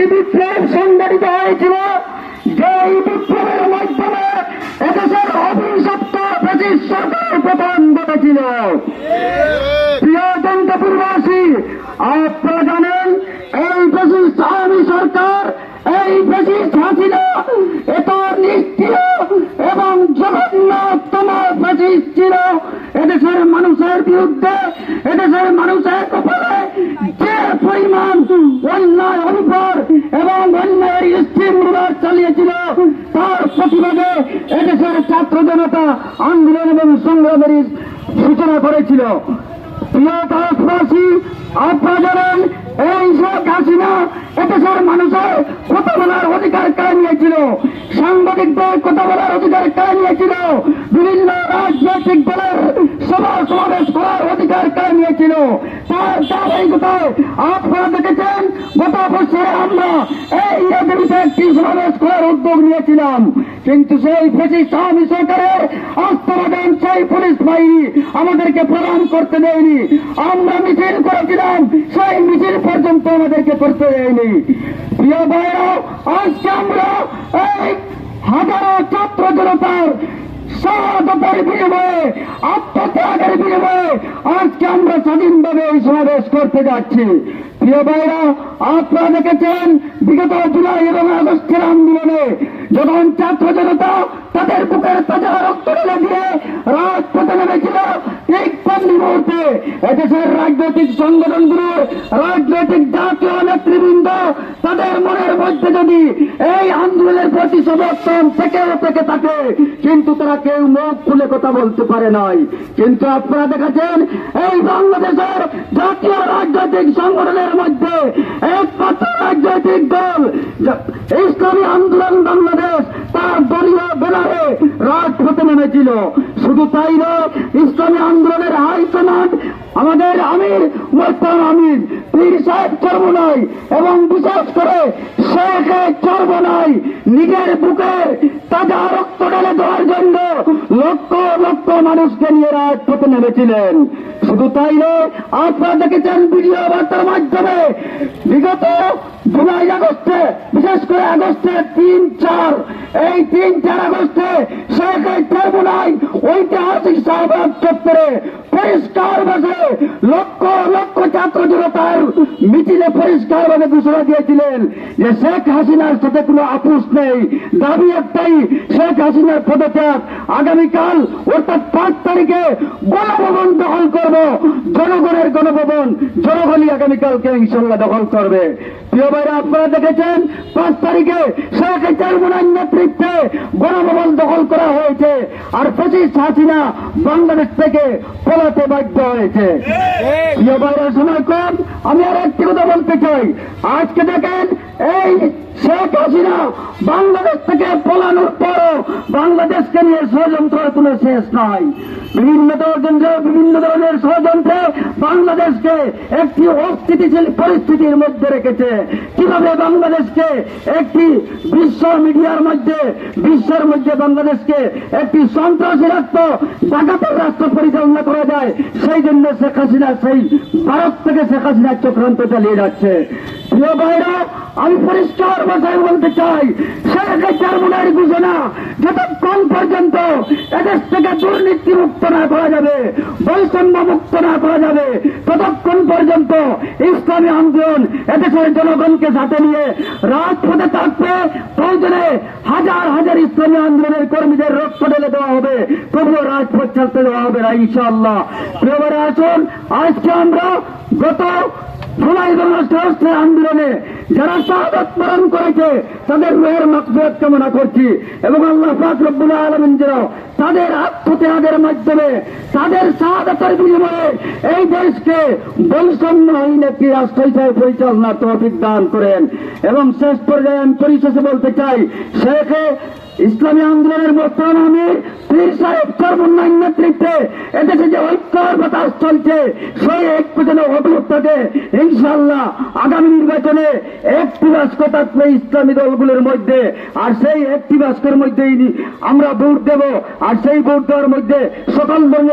একটি বিপ্লব সংগঠিত হয়েছিল, যেই বিপ্লবের মাধ্যমে এদেশের অভিশপ্ত ব্রিটিশ সরকারের পতন ঘটেছিল। প্রিয় জনতাপুরবাসী, আপনারা জানেন এই ব্রিটিশ আওয়ামী সরকার, এই ব্রিটিশ হাসিনা এত নিষ্ক্রিয় এবং জঘন্যতম ব্রিটিশ ছিল। এদেশের মানুষের বিরুদ্ধে, এদেশের মানুষের উপরে যে পরিমাণ অন্যায় অনুপ্র এবং অন্যায়ের স্ট্রিম রুলার চালিয়েছিল, তার প্রতিবাদে এদেশের ছাত্র জনতা আন্দোলন এবং সংগ্রামের সূচনা করেছিল। প্রিয় ভারতবাসী, আপনারা জানেন এই শেখ হাসিনা এদেশের মানুষের কথা বলার অধিকার কেড়ে নিয়েছিল, সাংবাদিকদের কথা বলার অধিকার কেড়ে নিয়েছিল, বিভিন্ন রাজনৈতিক দলের সভা সমাবেশ করার অধিকার কেড়ে নিয়েছিল। তার ধারাবাহিকতায় আপনারা দেখেছেন গত বছরে আমরা এই এজেন্সিতে একটি সমাবেশ করার উদ্যোগ নিয়েছিলাম, কিন্তু সেই ফ্যাসিস্ট আওয়ামী সরকারের আস্থাবাদন সেই পুলিশ বাহিনী আমাদেরকে প্রদান করতে দেয়নি। আমরা মিছিল করেছিলাম, সেই মিছিল পর্যন্ত আমাদেরকে করতে দেয়নি। প্রিয় ভাইরা, আজকে আমরা এই হাজারো ছাত্র জনতার শাহাদাতের বিনিময়ে, আত্মত্যাগের বিনিময়ে আজকে আমরা স্বাধীনভাবে এই সমাবেশ করতে যাচ্ছি। প্রিয় ভাইরা, আপনারা দেখেছেন বিগত জুলাই এবং আগস্টের আন্দোলনে যখন ছাত্র জনতা তাদের বুকের তাজা রক্ত ঢেলে দিয়ে রাজপথে নেমেছিল, ঠিক তেমনি মুহূর্তে এদেশের রাজনৈতিক সংগঠনগুলোর রাজনৈতিক জাতীয় নেতৃবৃন্দ তাদের মনের মধ্যে যদি এই আন্দোলনের প্রতি সমর্থন থেকে থাকে, কিন্তু তারা কেউ মুখ খুলে কথা বলতে পারে নাই। কিন্তু আপনারা দেখেছেন এই বাংলাদেশের জাতীয় রাজনৈতিক সংগঠনের মধ্যে একমাত্র রাজনৈতিক দল ইসলামী আন্দোলন বাংলাদেশ তার দলীয় ব্যানারে রাজপথে নেমেছিল। শুধু তাই নয়, ইসলামী আন্দোলনের হাইকমান্ড আমাদের আমির মোহতারাম আমির পীর সাহেব চরমনাই এবং বিশেষ করে শেখ চরমনাই নিজের বুকের তাজা রক্ত ঢেলে দেওয়ার জন্য লক্ষ লক্ষ মানুষকে নিয়ে রাজপথে নেমেছিলেন। শুধু তাই নয়, আপনারা দেখেছেন ভিডিও বার্তার মাধ্যমে বিগত জুলাই আগস্টে, বিশেষ করে আগস্টের 3-4 এই 3-4 আগস্টে শেখ চরমনাই ঐতিহাসিক শাহবাগ চত্বরে পরিষ্কার ভাবে লক্ষ লক্ষ ছাত্র জনতার মিছিলে পরিষ্কার ভাবে ঘোষণা দিয়েছিলেন যে শেখ হাসিনার সাথে কোনো আপোষ নেই, দাবি একটাই, শেখ হাসিনার পদত্যাগ। আগামীকাল অর্থাৎ 5 তারিখে গণভবন দখল করব, জনগণের গণভবন, জনগণই আগামীকালকে ইনশাল্লাহ দখল করবে। প্রিয় ভাইরা, আপনারা দেখেছেন 5 তারিখে শেখ চরমনাইর নেতৃত্বে গণভবন দখল করা হয়েছে, আর ফ্যাসিস্ট হাসিনা বাংলাদেশ থেকে পলাতে বাধ্য হয়েছে। প্রিয় ভাইরা, সময় কম, আমি আর একটি কথা বলতে চাই। আজকে দেখেন এই শেখ হাসিনা বাংলাদেশ থেকে পলানোর পরও বাংলাদেশকে নিয়ে ষড়যন্ত্র কোনো শেষ নয়। বিভিন্ন ধরনের ষড়যন্ত্রে বাংলাদেশকে একটি অস্থিতিশীল পরিস্থিতির মধ্যে রেখেছে। কিভাবে বাংলাদেশকে একটি বিশ্বের মধ্যে বাংলাদেশকে একটি সন্ত্রাসী রাষ্ট্র, ডাকাতের রাষ্ট্র পরিচালনা করা যায়, সেই জন্য শেখ হাসিনা সেই ভারত থেকে শেখ হাসিনার চক্রান্ত চালিয়ে যাচ্ছে। প্রিয় ভাইরা, আমি পরিষ্কার ভাষায় বলতে চাই, শেখ চরমনাইর ঘোষণা যতক্ষণ পর্যন্ত এদেশ থেকে দুর্নীতি মুক্ত না করা যাবে, বৈষম্য মুক্ত না করা যাবে, ততক্ষণ পর্যন্ত ইসলামী আন্দোলন এদেশের জনগণকে সাথে নিয়ে রাজপথে থাকবে। প্রয়োজনে হাজার হাজার ইসলামী আন্দোলনের কর্মীদের রক্ত ঢেলে দেওয়া হবে, তবুও রাজপথ চালতে দেওয়া হবে না ইনশাআল্লাহ। প্রিয় ভাইরা, আসুন আজকে আমরা গত জুলাই আগস্টের আন্দোলনে যারা শাহাদাত বরণ করেছে তাদের রুহের মাগফিরাত কামনা করছি, এবং আল্লাহ পাক রব্বুল আলামিন যেন তাদের আত্মত্যাগের মাধ্যমে, তাদের শাহাদাতের বিনিময়ে এই দেশকে বৈষম্যহীন একটি রাষ্ট্র হিসেবে পরিচালনার তৌফিক দান করেন। এবং শেষ পর্যায়ে আমি পরিশেষে বলতে চাই, শেখ ইসলামী আন্দোলনের মোহতারাম আমির পীর সাহেব চরমনাইর নেতৃত্বে এদেশে যে ঐক্যের বাতাস চলছে, সেই ঐক্য যেন অটুট থাকে। ইনশাআল্লাহ আগামী নির্বাচনে একটি বাক্স থাকবে ইসলামী দলগুলোর মধ্যে, আর সেই একটি বাক্সের মধ্যেই আমরা ভোট দেব, আর সেই ভোট দেওয়ার মধ্যে সকল ধরনের